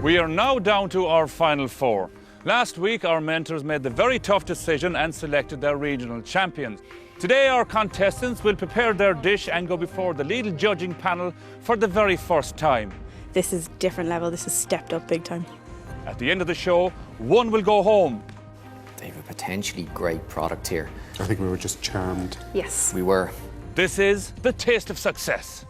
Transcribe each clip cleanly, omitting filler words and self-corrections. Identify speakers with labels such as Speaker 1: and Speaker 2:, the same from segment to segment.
Speaker 1: We are now down to our final four. Last week, our mentors made the very tough decision and selected their regional champions. Today, our contestants will prepare their dish and go before the Lidl judging panel for the very first time.
Speaker 2: This is different level. This has stepped up big time.
Speaker 1: At the end of the show, one will go home.
Speaker 3: They have a potentially great product here.
Speaker 4: I think we were just charmed.
Speaker 2: Yes.
Speaker 3: We were.
Speaker 1: This is the taste of success.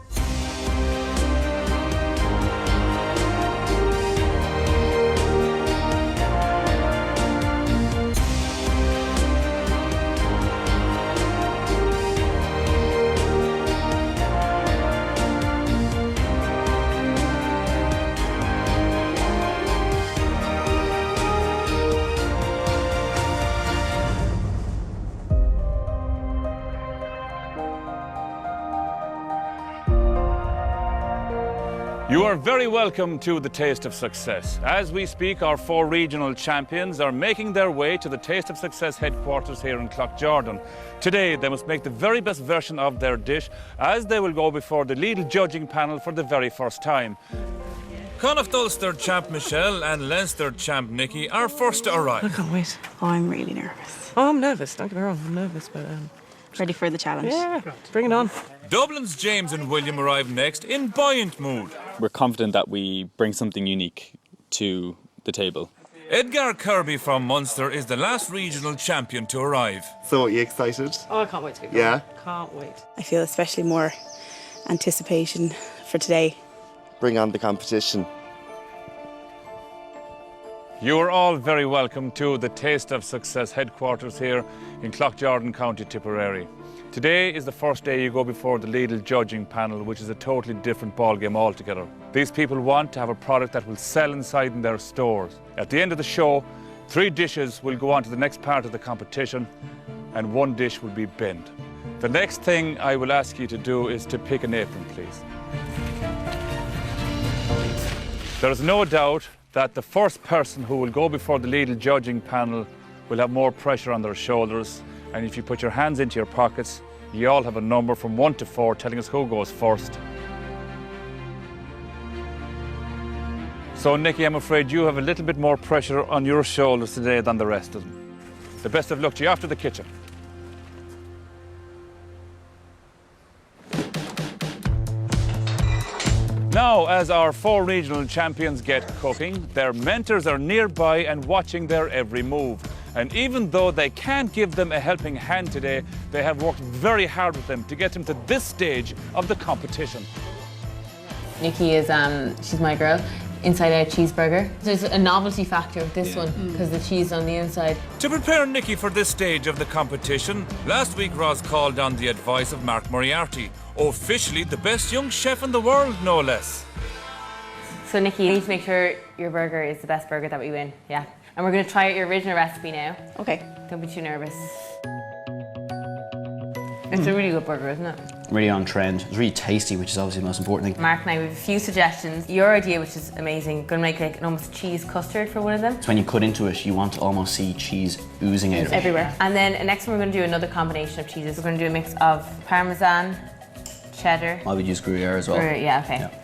Speaker 1: You are very welcome to the Taste of Success. As we speak, our four regional champions are making their way to the Taste of Success headquarters here in Cloughjordan. Today, they must make the very best version of their dish as they will go before the Lidl judging panel for the very first time. Connacht Ulster champ Michelle and Leinster champ Nikki are first to arrive.
Speaker 5: I can't wait.
Speaker 2: Oh, I'm really nervous.
Speaker 5: Oh, I'm nervous. Don't get me wrong. I'm nervous, but
Speaker 2: Ready for the challenge.
Speaker 5: yeah, bring it on.
Speaker 1: Dublin's James and William arrive next in buoyant mood.
Speaker 6: We're confident that we bring something unique to the table.
Speaker 1: Edgar Kirby from Munster is the last regional champion to arrive.
Speaker 7: So, are you excited?
Speaker 5: Oh, I can't wait to get
Speaker 7: Yeah?
Speaker 5: going. Can't wait.
Speaker 2: I feel especially more anticipation for today.
Speaker 7: Bring on the competition.
Speaker 1: You are all very welcome to the Taste of Success headquarters here in Cloughjordan, County Tipperary. Today is the first day you go before the Lidl judging panel, which is a totally different ballgame altogether. These people want to have a product that will sell inside in their stores. At the end of the show, 3 dishes will go on to the next part of the competition and 1 dish will be binned. The next thing I will ask you to do is to pick an apron, please. There is no doubt that the first person who will go before the Lidl judging panel will have more pressure on their shoulders. And if you put your hands into your pockets, you all have a number from 1 to 4 telling us who goes first. So, Nikki, I'm afraid you have a little bit more pressure on your shoulders today than the rest of them. The best of luck to you after the kitchen. Now, as our 4 regional champions get cooking, their mentors are nearby and watching their every move. And even though they can't give them a helping hand today, they have worked very hard with them to get them to this stage of the competition.
Speaker 8: Nikki is, she's my girl. Inside out cheeseburger. There's a novelty factor with this one because the cheese on the inside.
Speaker 1: To prepare Nikki for this stage of the competition, last week Roz called on the advice of Mark Moriarty, officially the best young chef in the world, no less.
Speaker 8: So Nikki, you need to make sure your burger is the best burger that we win, yeah. And we're going to try out your original recipe now.
Speaker 2: Okay.
Speaker 8: Don't be too nervous. It's a really good burger, isn't it?
Speaker 3: Really on trend. It's really tasty, which is obviously the most important thing.
Speaker 8: Mark and I have a few suggestions. Your idea, which is amazing, going to make like an almost cheese custard for one of them.
Speaker 3: So when you cut into it, you want to almost see cheese oozing out of it.
Speaker 8: Everywhere. And then next one we're going to do another combination of cheeses. We're going to do a mix of Parmesan, cheddar.
Speaker 3: I would use Gruyere as well.
Speaker 8: Yeah, okay.
Speaker 3: Yeah.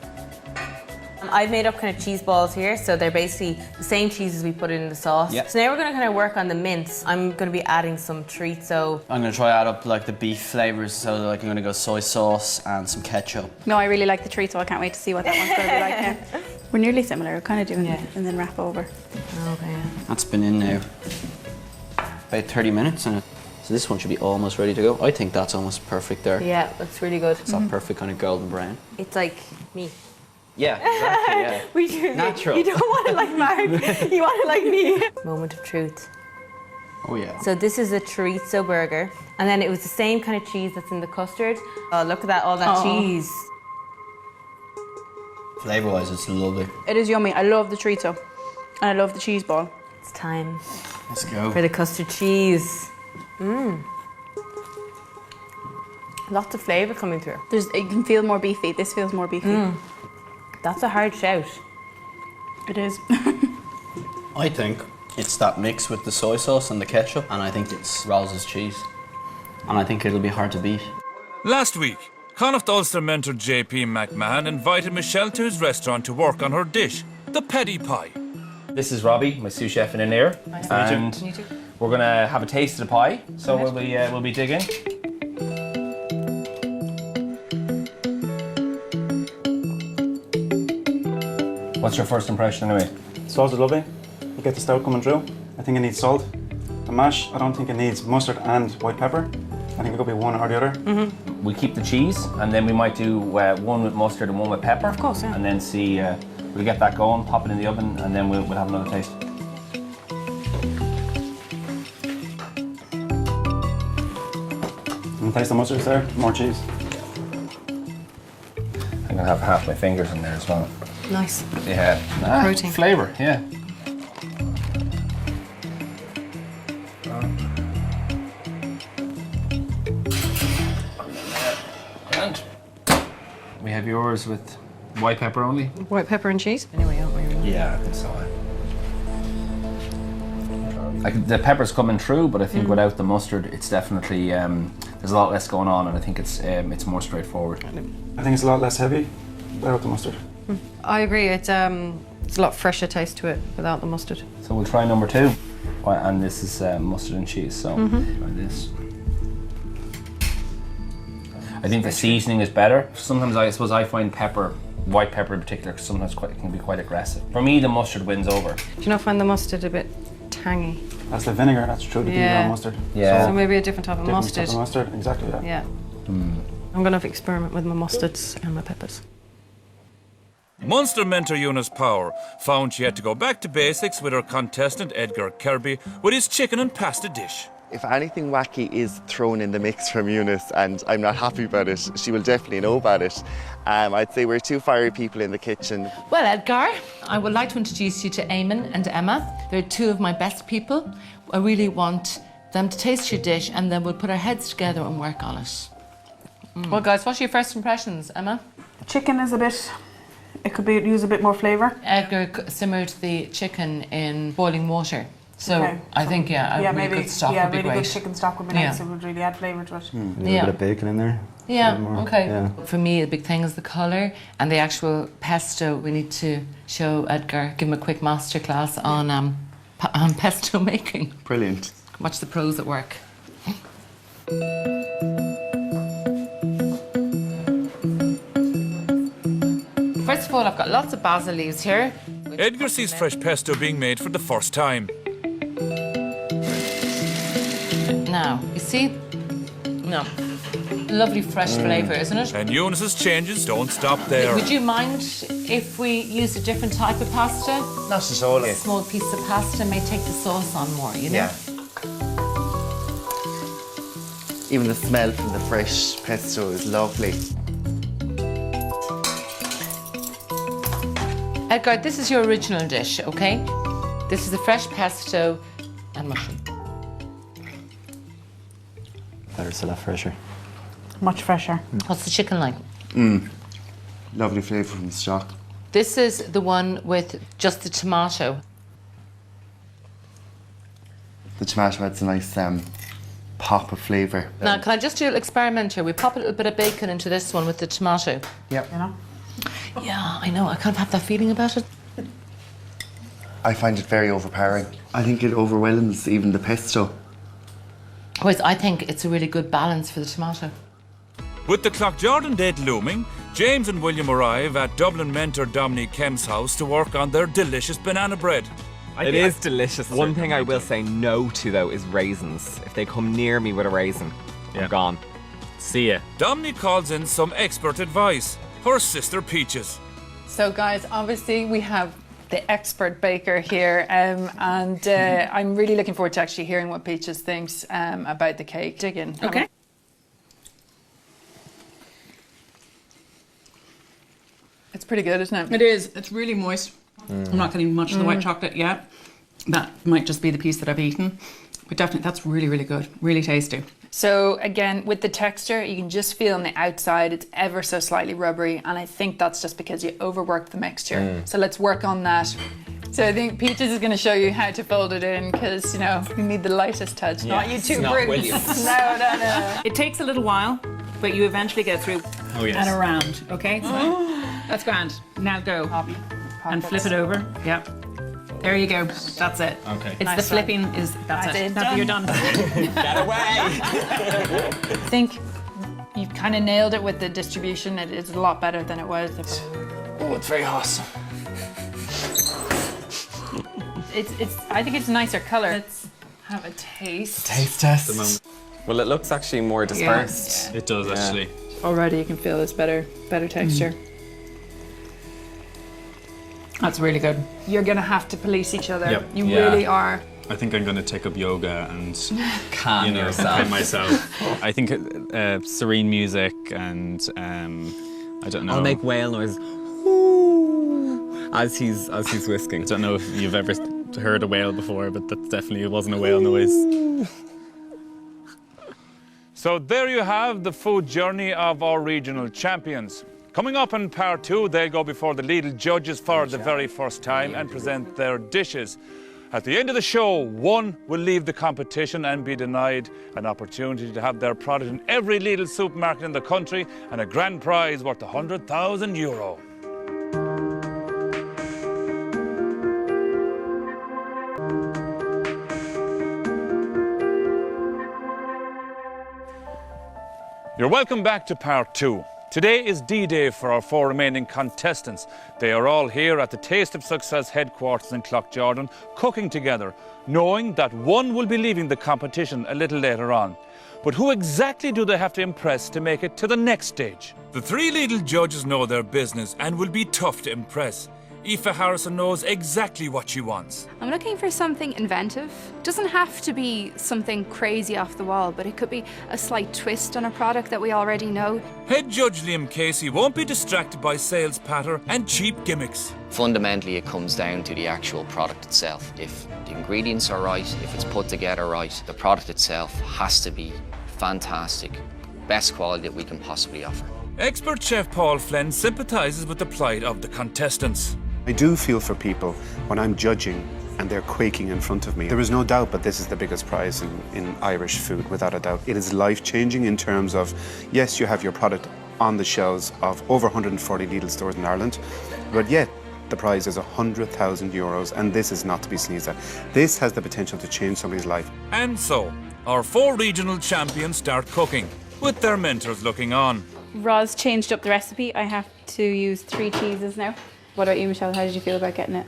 Speaker 8: I've made up kind of cheese balls here, so they're basically the same cheese as we put in the sauce.
Speaker 3: Yep.
Speaker 8: So now we're going to kind of work on the mince. I'm going to be adding some treats, so...
Speaker 3: I'm going to try add up like the beef flavours, so like I'm going to go soy sauce and some ketchup.
Speaker 2: No, I really like the treat, so I can't wait to see what that one's going to be like now. We're nearly similar. We're kind of doing it and then wrap over.
Speaker 8: Okay, yeah.
Speaker 3: That's been in now about 30 minutes, and so this one should be almost ready to go. I think that's almost perfect there.
Speaker 8: Yeah, looks really good.
Speaker 3: It's that perfect kind of golden brown.
Speaker 8: It's like me.
Speaker 3: Yeah, exactly, yeah.
Speaker 8: We do.
Speaker 3: Natural.
Speaker 8: You don't want it like Mark. You want it like me. Moment of truth.
Speaker 3: Oh yeah.
Speaker 8: So this is a chorizo burger, and then it was the same kind of cheese that's in the custard. Oh, look at that, all that cheese.
Speaker 3: Flavour-wise, it's lovely.
Speaker 2: It is yummy. I love the chorizo and I love the cheese ball.
Speaker 8: It's time
Speaker 3: Let's go.
Speaker 8: for the custard cheese. Lots of flavour coming through.
Speaker 2: You can feel more beefy. This feels more beefy.
Speaker 8: That's a hard shout.
Speaker 2: It is.
Speaker 3: I think it's that mix with the soy sauce and the ketchup, and I think it's Roz's cheese. And I think it'll be hard to beat.
Speaker 1: Last week, Connacht Ulster mentor JP McMahon invited Michelle to his restaurant to work on her dish. the petty pie.
Speaker 4: This is Robbie, my sous chef in there, and we're gonna have a taste of the pie. So we'll be digging. What's your first impression anyway?
Speaker 9: Sauce is lovely. You get the stout coming through. I think it needs salt. The mash, I don't think it needs mustard and white pepper. I think it could be one or the other.
Speaker 4: We keep the cheese, and then we might do one with mustard and one with pepper.
Speaker 2: Of course, yeah.
Speaker 4: And then see, we'll get that going, pop it in the oven, and then we'll have another taste.
Speaker 9: And taste the mustard there, more cheese.
Speaker 4: I'm gonna have half my fingers in there as well.
Speaker 8: Nice.
Speaker 4: Yeah.
Speaker 8: Protein.
Speaker 4: Flavour, yeah. And we have yours with white pepper only?
Speaker 5: White pepper and cheese? Anyway, aren't we?
Speaker 4: Yeah, I think so. The pepper's coming through, but I think without the mustard, it's definitely there's a lot less going on, and I think it's more straightforward.
Speaker 9: I think it's a lot less heavy without the mustard.
Speaker 5: I agree. It's a lot fresher taste to it without the mustard.
Speaker 4: So we'll try number 2, and this is mustard and cheese. So try this. I think the seasoning is better. Sometimes I suppose I find white pepper in particular, sometimes it can be quite aggressive. For me, the mustard wins over.
Speaker 5: Do you not find the mustard a bit tangy?
Speaker 9: That's the vinegar, that's true, the vinegar mustard.
Speaker 4: Yeah.
Speaker 5: So maybe a different type of
Speaker 9: Different
Speaker 5: mustard.
Speaker 9: type of mustard, exactly, yeah.
Speaker 5: Yeah. I'm gonna experiment with my mustards and my peppers.
Speaker 1: Munster mentor Eunice Power found she had to go back to basics with her contestant Edgar Kirby with his chicken and pasta dish.
Speaker 7: If anything wacky is thrown in the mix from Eunice and I'm not happy about it, she will definitely know about it. I'd say we're 2 fiery people in the kitchen.
Speaker 8: Well, Edgar, I would like to introduce you to Eamon and Emma. They're 2 of my best people. I really want them to taste your dish, and then we'll put our heads together and work on it. Well, guys, what's your first impressions, Emma?
Speaker 2: The chicken is it could use a bit more flavour.
Speaker 8: Edgar simmered the chicken in boiling water. So
Speaker 2: Okay.
Speaker 8: I think, really good stock would be
Speaker 2: really
Speaker 8: great.
Speaker 2: good chicken stock would be nice. It would really add flavour to it.
Speaker 9: A little bit of bacon in there.
Speaker 8: Yeah, okay.
Speaker 9: Yeah.
Speaker 8: For me, the big thing is the colour and the actual pesto. We need to show Edgar, give him a quick masterclass on pesto making.
Speaker 7: Brilliant.
Speaker 8: Watch the pros at work. First of all, I've got lots of basil leaves here.
Speaker 1: Edgar sees fresh pesto being made for the first time.
Speaker 8: Now, you see? No. Lovely fresh flavour, isn't it?
Speaker 1: And Eunice's changes don't stop there.
Speaker 8: Would you mind if we used a different type of pasta?
Speaker 7: Not at all.
Speaker 8: A small piece of pasta may take the sauce on more, you know?
Speaker 7: Yeah. Even the smell from the fresh pesto is lovely.
Speaker 8: Edgar, this is your original dish, okay? This is a fresh pesto and mushroom.
Speaker 9: Better still have fresher.
Speaker 2: Much fresher.
Speaker 8: What's the chicken like?
Speaker 7: Lovely flavour from the stock.
Speaker 8: This is the one with just the tomato.
Speaker 7: The tomato adds a nice pop of flavour.
Speaker 8: Now, can I just do an experiment here? We pop a little bit of bacon into this one with the tomato.
Speaker 7: Yep.
Speaker 2: You know?
Speaker 8: Yeah, I know. I kind of have that feeling about it.
Speaker 7: I find it very overpowering. I think it overwhelms even the pesto.
Speaker 8: Whereas I think it's a really good balance for the tomato.
Speaker 1: With the Clough-Jordan date looming, James and William arrive at Dublin mentor Dominique Kemp's house to work on their delicious banana bread.
Speaker 10: It is delicious. One thing I will say no to, though, is raisins. If they come near me with a raisin, I'm gone.
Speaker 6: See ya.
Speaker 1: Dominique calls in some expert advice. Her sister Peaches.
Speaker 11: So guys, obviously we have the expert baker here, and I'm really looking forward to actually hearing what Peaches thinks about the cake. Dig in.
Speaker 2: Okay.
Speaker 11: It's pretty good, isn't it?
Speaker 12: It is. It's really moist. I'm not getting much of the white chocolate yet. That might just be the piece that I've eaten. But definitely, that's really, really good. Really tasty.
Speaker 11: So again, with the texture, you can just feel on the outside, it's ever so slightly rubbery, and I think that's just because you overworked the mixture. So let's work on that. So I think Peaches is going to show you how to fold it in, because, you know, you need the lightest touch, not you two brutes. No.
Speaker 12: It takes a little while, but you eventually get through
Speaker 6: Oh, yes.
Speaker 12: and around, okay? So that's grand. Now go. and
Speaker 11: pockets.
Speaker 12: flip it over. Yeah. There you go. That's it.
Speaker 1: Okay.
Speaker 12: It's
Speaker 11: Nice
Speaker 12: the flipping
Speaker 11: one.
Speaker 12: is that's
Speaker 11: That's
Speaker 12: it.
Speaker 11: it,
Speaker 12: That's you're done.
Speaker 10: Get away!
Speaker 11: I think you kind of nailed it with the distribution. It's a lot better than it was.
Speaker 1: Oh, it's very hot.
Speaker 11: I think it's a nicer color. Let's have a taste.
Speaker 10: Taste test. Well, it looks actually more dispersed.
Speaker 6: It does actually.
Speaker 11: Already you can feel this better texture.
Speaker 12: That's really good.
Speaker 11: You're gonna have to police each other.
Speaker 6: Yep.
Speaker 11: You
Speaker 6: Yeah.
Speaker 11: really are.
Speaker 6: I think I'm going to take up yoga and
Speaker 10: Calm yourself.
Speaker 6: calm myself. I think serene music and I don't know.
Speaker 10: I'll make whale noise. Ooh, as he's whisking.
Speaker 6: I don't know if you've ever heard a whale before, but that definitely wasn't a whale noise.
Speaker 1: So there you have the food journey of our regional champions. Coming up in part 2, they'll go before the Lidl judges for the very first time and present their dishes. At the end of the show, one will leave the competition and be denied an opportunity to have their product in every Lidl supermarket in the country and a grand prize worth €100,000. You're welcome back to part 2. Today is D-Day for our 4 remaining contestants. They are all here at the Taste of Success headquarters in Cloughjordan, cooking together, knowing that one will be leaving the competition a little later on. But who exactly do they have to impress to make it to the next stage? The 3 Lidl judges know their business and will be tough to impress. Aoife Harrison knows exactly what she wants.
Speaker 13: I'm looking for something inventive. Doesn't have to be something crazy off the wall, but it could be a slight twist on a product that we already know.
Speaker 1: Head judge Liam Casey won't be distracted by sales patter and cheap gimmicks.
Speaker 14: Fundamentally, it comes down to the actual product itself. If the ingredients are right, if it's put together right, the product itself has to be fantastic, best quality that we can possibly offer.
Speaker 1: Expert chef Paul Flynn sympathises with the plight of the contestants.
Speaker 15: I do feel for people when I'm judging and they're quaking in front of me. There is no doubt but this is the biggest prize in Irish food, without a doubt. It is life-changing in terms of, yes, you have your product on the shelves of over 140 Lidl stores in Ireland, but yet the prize is €100,000 and this is not to be sneezed at. This has the potential to change somebody's life.
Speaker 1: And so, our 4 regional champions start cooking, with their mentors looking on.
Speaker 2: Roz changed up the recipe. I have to use 3 cheeses now. What about you, Michelle? How did you feel about getting it?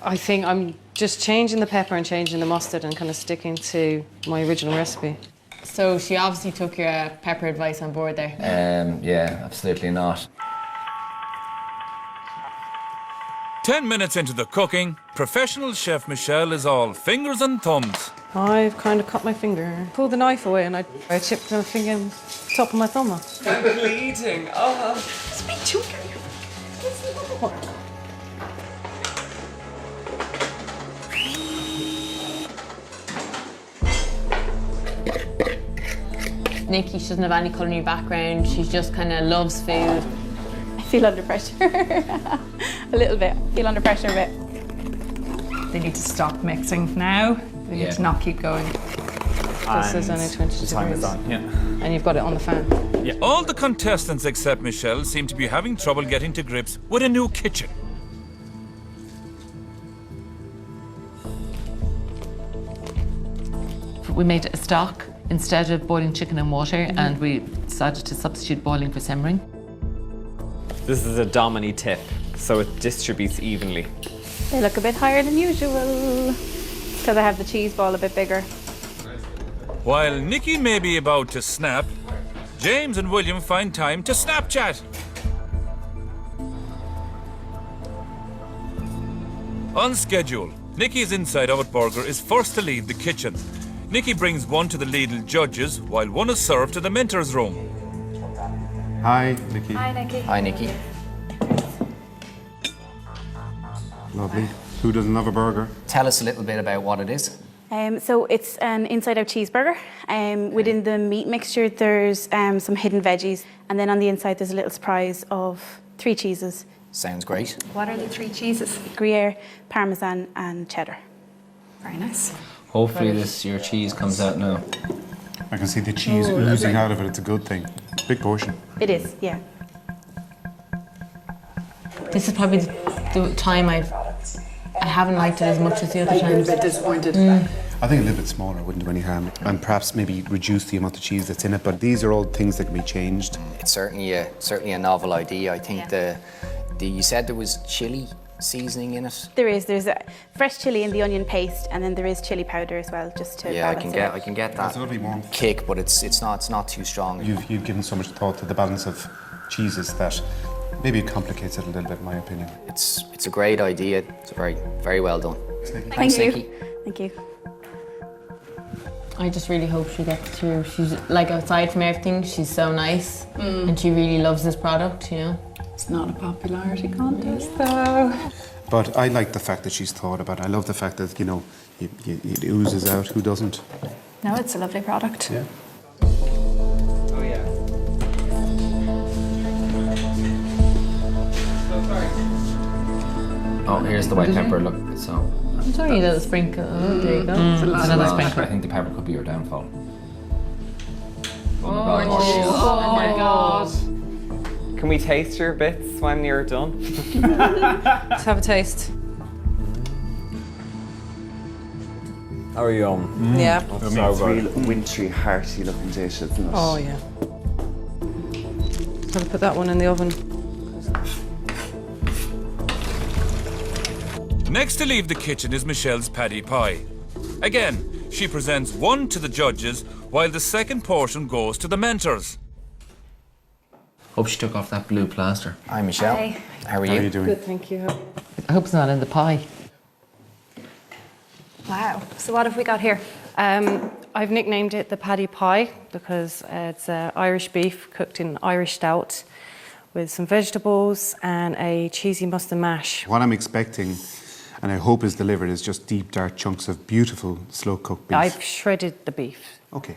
Speaker 5: I think I'm just changing the pepper and changing the mustard and kind of sticking to my original recipe.
Speaker 8: So she obviously took your pepper advice on board there.
Speaker 4: Yeah, absolutely not.
Speaker 1: 10 minutes into the cooking, professional chef Michelle is all fingers and thumbs.
Speaker 5: I've kind of cut my finger, pulled the knife away, and I chipped my finger on top of my thumb off.
Speaker 10: I'm bleeding. Oh.
Speaker 5: Speak to her.
Speaker 8: Nikki, she doesn't have any culinary background. She just kind of loves food.
Speaker 2: I feel under pressure. A little bit. I feel under pressure a bit.
Speaker 11: They need to stop mixing now. They need to not keep going.
Speaker 5: This is only 22 degrees.
Speaker 1: Yeah.
Speaker 5: And you've got it on the fan.
Speaker 1: Yeah. All the contestants except Michelle seem to be having trouble getting to grips with a new kitchen.
Speaker 8: We made a stock instead of boiling chicken in water, and we decided to substitute boiling for simmering.
Speaker 10: This is a Domini tip, so it distributes evenly.
Speaker 2: They look a bit higher than usual. Because I have the cheese ball a bit bigger.
Speaker 1: While Nikki may be about to snap, James and William find time to Snapchat. On schedule, Nikki's Inside Out burger is first to leave the kitchen. Nikki brings one to the Lidl judges, while one is served to the mentor's room.
Speaker 15: Hi, Nikki.
Speaker 13: Hi, Nikki.
Speaker 14: Hi, Nikki.
Speaker 15: Lovely. Who doesn't love a burger?
Speaker 14: Tell us a little bit about what it is.
Speaker 2: So it's an inside-out cheeseburger. Within the meat mixture, there's some hidden veggies, and then on the inside, there's a little surprise of 3 cheeses:
Speaker 14: Sounds great.
Speaker 13: What are the 3 cheeses?
Speaker 2: Gruyere, Parmesan, and cheddar.
Speaker 13: Very nice.
Speaker 4: Hopefully your cheese comes out now.
Speaker 15: I can see the cheese oozing out of it. It's a good thing. Big portion.
Speaker 2: It is, yeah.
Speaker 8: This is probably the
Speaker 5: the time I haven't liked it as much as the other times.
Speaker 11: A bit disappointed.
Speaker 15: I think a little bit smaller wouldn't do any harm. And perhaps maybe reduce the amount of cheese that's in it, but these are all things that can be changed.
Speaker 14: It's certainly a novel idea. I think you said there was chili seasoning in it.
Speaker 2: There's a fresh chili in the onion paste, and then there is chili powder as well, just to
Speaker 14: Yeah,
Speaker 2: balance
Speaker 14: I can get that kick, but it's not too strong.
Speaker 15: You've given so much thought to the balance of cheeses that maybe it complicates it a little bit, in my opinion.
Speaker 14: It's a great idea. It's very well done.
Speaker 2: Thank you.
Speaker 14: Nikki.
Speaker 2: Thank you.
Speaker 5: I just really hope she gets through. She's like, aside from everything, she's so nice, and she really loves this product, you know.
Speaker 11: It's not a popularity contest, though.
Speaker 15: But I like the fact that she's thought about it. I love the fact that, you know, it oozes out. Who doesn't?
Speaker 11: No, it's a lovely product.
Speaker 15: Yeah.
Speaker 10: Oh, yeah.
Speaker 4: Oh, here's the white pepper. Look, so.
Speaker 5: I'm sorry, you did a sprinkle. Oh, there you go. Another sprinkle.
Speaker 4: I think the pepper could be your downfall.
Speaker 5: Oh my god.
Speaker 10: Can we taste your bits when you're done?
Speaker 5: Let's have a taste.
Speaker 10: How are you?
Speaker 5: Yeah.
Speaker 7: It's a real wintry, hearty looking dish, isn't it?
Speaker 5: Oh yeah. Gotta put that one in the oven.
Speaker 1: Next to leave the kitchen is Michelle's paddy pie. Again, she presents one to the judges, while the second portion goes to the mentors.
Speaker 4: Hope she took off that blue plaster.
Speaker 14: Hi, Michelle.
Speaker 2: Hi.
Speaker 14: How are
Speaker 15: How are
Speaker 14: you?
Speaker 15: you doing?
Speaker 5: Good, thank you. I hope it's not in the pie.
Speaker 13: Wow. So what have we got here?
Speaker 5: I've nicknamed it the paddy pie because it's Irish beef cooked in Irish stout with some vegetables and a cheesy mustard mash.
Speaker 15: What I'm expecting, and I hope is delivered, is just deep, dark chunks of beautiful, slow-cooked beef.
Speaker 5: I've shredded the beef.
Speaker 15: Okay.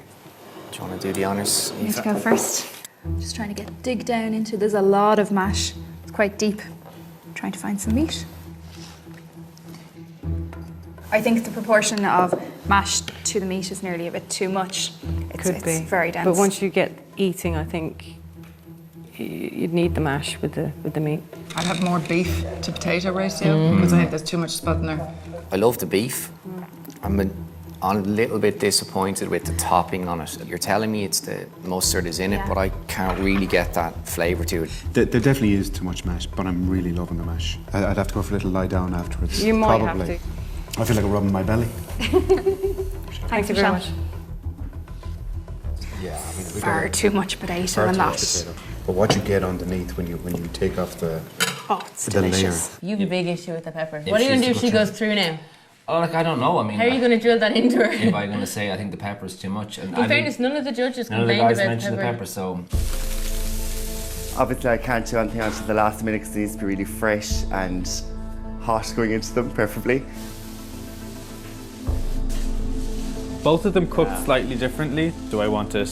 Speaker 14: Do you want to do the honours?
Speaker 13: You need to go first. Just trying to dig down into. There's a lot of mash. It's quite deep. Trying to find some meat. I think the proportion of mash to the meat is nearly a bit too much.
Speaker 5: Could be.
Speaker 13: It's very dense.
Speaker 5: But once you get eating, I think you'd need the mash with the meat.
Speaker 11: I'd have more beef to potato ratio because I think there's too much spud in there.
Speaker 14: I love the beef. I'm a little bit disappointed with the topping on it. You're telling me it's the mustard is in it, but I can't really get that flavour to it.
Speaker 15: There definitely is too much mash, but I'm really loving the mash. I'd have to go for a little lie down afterwards.
Speaker 5: You might
Speaker 15: Probably.
Speaker 5: have to.
Speaker 15: I feel like I'm rubbing my belly.
Speaker 5: Thank you very much.
Speaker 15: Yeah, I mean,
Speaker 13: Far too much potato in that.
Speaker 15: But what you get underneath when you take off the
Speaker 13: it's
Speaker 15: the
Speaker 13: delicious.
Speaker 5: You have a big issue with the pepper.
Speaker 4: If
Speaker 5: What are you going to do
Speaker 4: she's
Speaker 5: if she goes through now?
Speaker 4: Oh, like, I don't know. I mean,
Speaker 5: How are you going to drill that into her?
Speaker 4: if I'm going to say I think the pepper is too much. And
Speaker 5: In fairness, none of the judges
Speaker 4: none of the
Speaker 5: complained
Speaker 4: guys
Speaker 5: about
Speaker 4: mentioned the pepper, so
Speaker 7: Obviously, I can't do anything until the last minute because it needs to be really fresh and hot going into them, preferably.
Speaker 6: Both of them cooked slightly differently. Do I want it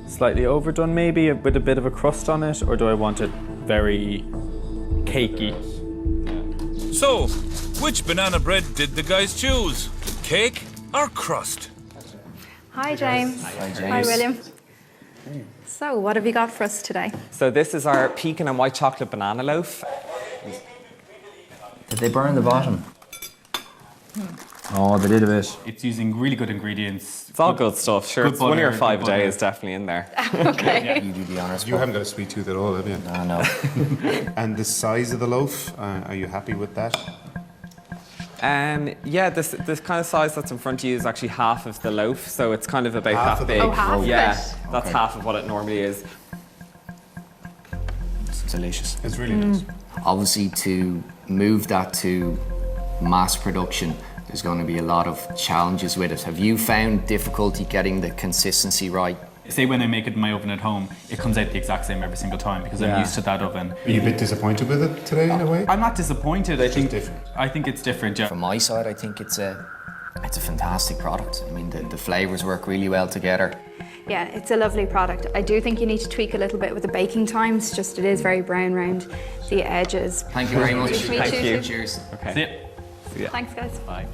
Speaker 6: slightly overdone maybe, with a bit of a crust on it, or do I want it very cakey?
Speaker 1: So, which banana bread did the guys choose? Cake or crust?
Speaker 13: Hi, James.
Speaker 14: Hi, James.
Speaker 13: Hi, William. So, what have you got for us today?
Speaker 10: So this is our pecan and white chocolate banana loaf.
Speaker 4: did they burn the bottom? Oh, they did a bit.
Speaker 6: It's using really good ingredients.
Speaker 10: It's all good stuff, sure.
Speaker 6: Good
Speaker 10: It's 1 of your
Speaker 6: butter,
Speaker 10: 5
Speaker 6: good butter.
Speaker 10: days definitely in there.
Speaker 13: Okay.
Speaker 14: You do the honours.
Speaker 15: You haven't got a sweet tooth at all, have you?
Speaker 14: No.
Speaker 15: And the size of the loaf, are you happy with that?
Speaker 10: Yeah, this kind of size that's in front of you is actually half of the loaf, so it's kind of about
Speaker 15: Half
Speaker 10: that
Speaker 15: of the
Speaker 10: big.
Speaker 15: loaf? Oh,
Speaker 13: half of
Speaker 10: yeah,
Speaker 13: it?
Speaker 10: that's half of what it normally is.
Speaker 14: It's delicious.
Speaker 15: It's really nice.
Speaker 14: Obviously, to move that to mass production, there's going to be a lot of challenges with it. Have you found difficulty getting the consistency right?
Speaker 6: Say when I make it in my oven at home, it comes out the exact same every single time because I'm used to that oven.
Speaker 15: Are you a bit disappointed with it today, in a way?
Speaker 6: I'm not disappointed. I think
Speaker 15: different.
Speaker 6: I think it's different. Yeah.
Speaker 14: From my side, I think it's a fantastic product. I mean, the flavours work really well together.
Speaker 13: Yeah, it's a lovely product. I do think you need to tweak a little bit with the baking times, just it is very brown round the edges.
Speaker 14: Thank you very much.
Speaker 13: Thank you.
Speaker 14: Cheers.
Speaker 10: Okay.
Speaker 6: See ya.
Speaker 10: See ya.
Speaker 13: Thanks, guys.
Speaker 6: Bye.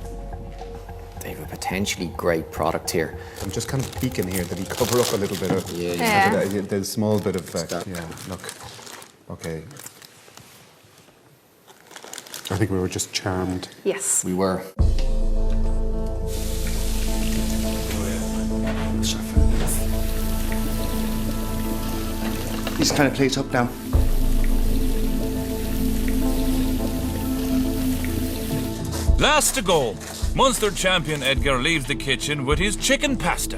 Speaker 14: They have a potentially great product here.
Speaker 15: I'm just kind of peeking here. Did he cover up a little bit of...
Speaker 13: Yeah.
Speaker 15: There's a small bit of... yeah, look. Okay. I think we were just charmed.
Speaker 13: Yes.
Speaker 14: We were.
Speaker 7: You just kind of plate up now.
Speaker 1: Last to go, Munster champion Edgar leaves the kitchen with his chicken pasta.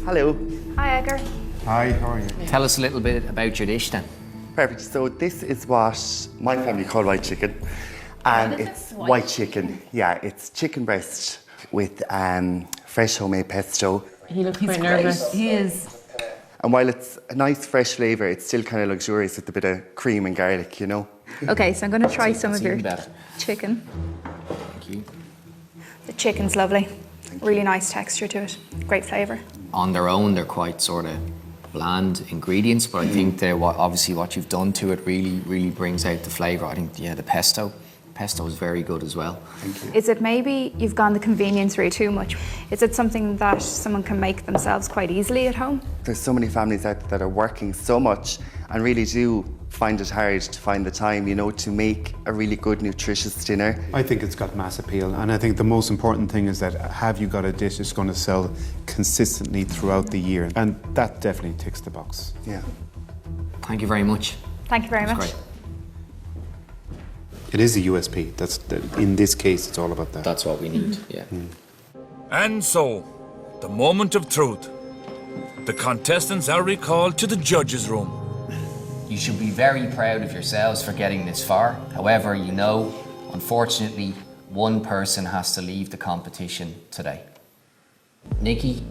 Speaker 7: Hello.
Speaker 13: Hi, Edgar.
Speaker 15: Hi, how are you?
Speaker 14: Tell us a little bit about your dish then.
Speaker 7: Perfect. So this is what my family call white chicken. And it's white chicken. Yeah, it's chicken breast with fresh homemade pesto.
Speaker 8: He looks quite nervous. He is.
Speaker 7: And while it's a nice fresh flavour, it's still kind of luxurious with a bit of cream and garlic, you know?
Speaker 13: Okay, so I'm going to try some of your
Speaker 14: even better.
Speaker 13: chicken.
Speaker 14: Thank you.
Speaker 13: The chicken's lovely. Really nice texture to it. Great flavour.
Speaker 14: On their own, they're quite sort of bland ingredients, but I think obviously what you've done to it really brings out the flavour. I think, yeah, the pesto is very good as well.
Speaker 7: Thank you.
Speaker 13: Is it maybe you've gone the convenience route too much? Is it something that someone can make themselves quite easily at home?
Speaker 7: There's so many families out there that are working so much and really do find it hard to find the time, you know, to make a really good, nutritious dinner.
Speaker 15: I think it's got mass appeal, and I think the most important thing is that have you got a dish that's going to sell consistently throughout the year, and that definitely ticks the box.
Speaker 7: Yeah.
Speaker 14: Thank you very much.
Speaker 13: Thank you very
Speaker 14: That's
Speaker 13: much.
Speaker 14: great.
Speaker 15: It is a USP. In this case, it's all about that.
Speaker 14: That's what we need, yeah.
Speaker 1: And so, the moment of truth. The contestants are recalled to the judges' room.
Speaker 14: You should be very proud of yourselves for getting this far. However, you know, unfortunately, one person has to leave the competition today. Nikki,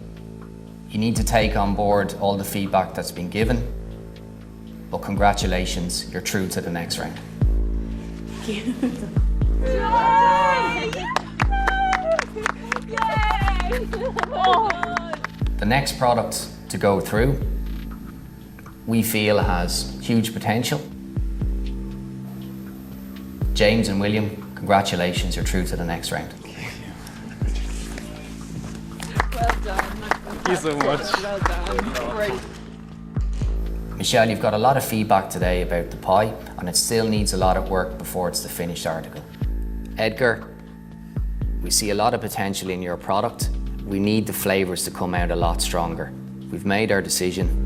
Speaker 14: you need to take on board all the feedback that's been given, but congratulations, you're through to the next round. The next product to go through, we feel has huge potential. James and William, congratulations, you're through to the next round.
Speaker 11: Well done.
Speaker 6: Thank you so much.
Speaker 11: Well done. Great.
Speaker 14: Michelle, you've got a lot of feedback today about the pie, and it still needs a lot of work before it's the finished article. Edgar, we see a lot of potential in your product. We need the flavours to come out a lot stronger. We've made our decision.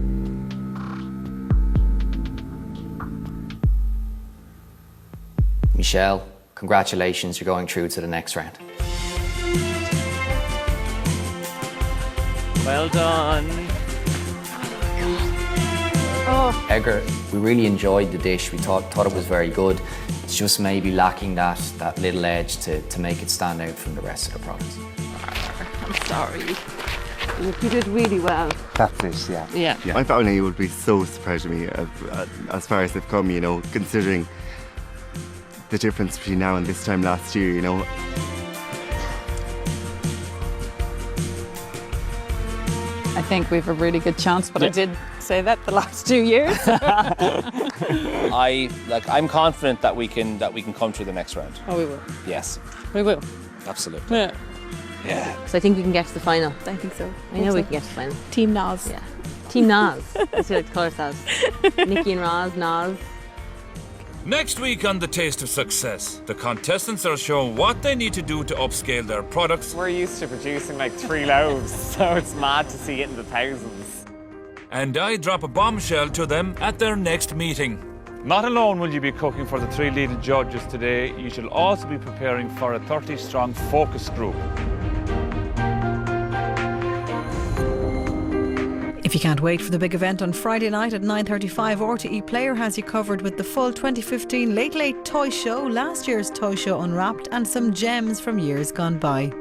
Speaker 14: Michelle, congratulations, you're going through to the next round.
Speaker 6: Well done.
Speaker 13: Oh.
Speaker 14: Edgar, we really enjoyed the dish. We thought it was very good. It's just maybe lacking that little edge to make it stand out from the rest of the products.
Speaker 8: I'm sorry. You did really well.
Speaker 7: That's it, yeah.
Speaker 8: Yeah.
Speaker 7: My family would be so surprised with me as far as they've come, you know, considering the difference between now and this time last year, you know.
Speaker 11: I think we've a really good chance, but I did say that the last 2 years.
Speaker 4: I'm confident that we can come through the next round.
Speaker 8: Oh, we will.
Speaker 4: Yes,
Speaker 8: We will.
Speaker 4: absolutely.
Speaker 8: Yeah.
Speaker 4: Yeah.
Speaker 5: So I think we can get to the final.
Speaker 13: I think so.
Speaker 5: I know we can get to the final.
Speaker 13: Team Nas.
Speaker 5: Yeah. Team Nas, as we like to call ourselves. Nikki and Roz, Nas.
Speaker 1: Next week on The Taste of Success, the contestants are shown what they need to do to upscale their products.
Speaker 6: We're used to producing like 3 loaves, so it's mad to see it in the thousands.
Speaker 1: And I drop a bombshell to them at their next meeting. Not alone will you be cooking for the 3 Lidl judges today, you shall also be preparing for a 30-strong focus group.
Speaker 16: If you can't wait for the big event on Friday night at 9:35, RTE Player has you covered with the full 2015 Late Late Toy Show, last year's Toy Show Unwrapped, and some gems from years gone by.